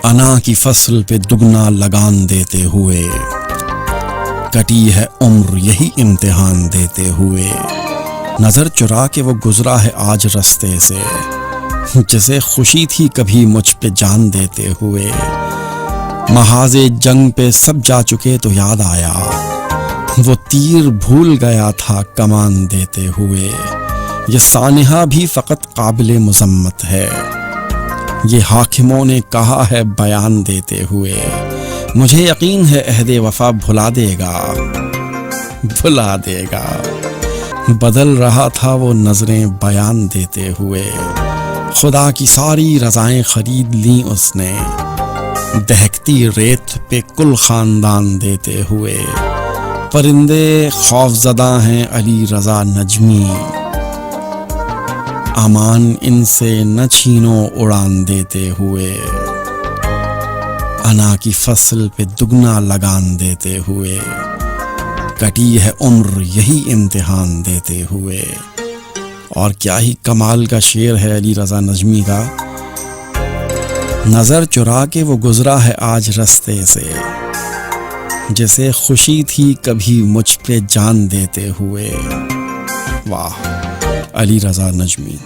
انا کی فصل پہ دگنا لگان دیتے ہوئے، کٹی ہے عمر یہی امتحان دیتے ہوئے، نظر چرا کے وہ گزرا ہے آج رستے سے، جسے خوشی تھی کبھی مجھ پہ جان دیتے ہوئے، محاذ جنگ پہ سب جا چکے تو یاد آیا، وہ تیر بھول گیا تھا کمان دیتے ہوئے، یہ سانحہ بھی فقط قابل مذمت ہے، یہ حاکموں نے کہا ہے بیان دیتے ہوئے، مجھے یقین ہے عہد وفا بھلا دے گا، بدل رہا تھا وہ نظریں بیان دیتے ہوئے، خدا کی ساری رضائیں خرید لیں اس نے، دہکتی ریت پہ کل خاندان دیتے ہوئے، پرندے خوف زدہ ہیں علی رضا نجمی، امان ان سے نہ چھینو اڑان دیتے ہوئے، انا کی فصل پہ دگنا لگان دیتے ہوئے، کٹی ہے عمر یہی امتحان دیتے ہوئے۔ اور کیا ہی کمال کا شعر ہے علی رضا نجمی کا، نظر چرا کے وہ گزرا ہے آج رستے سے، جسے خوشی تھی کبھی مجھ پہ جان دیتے ہوئے۔ واہ، علی رضا نجمی۔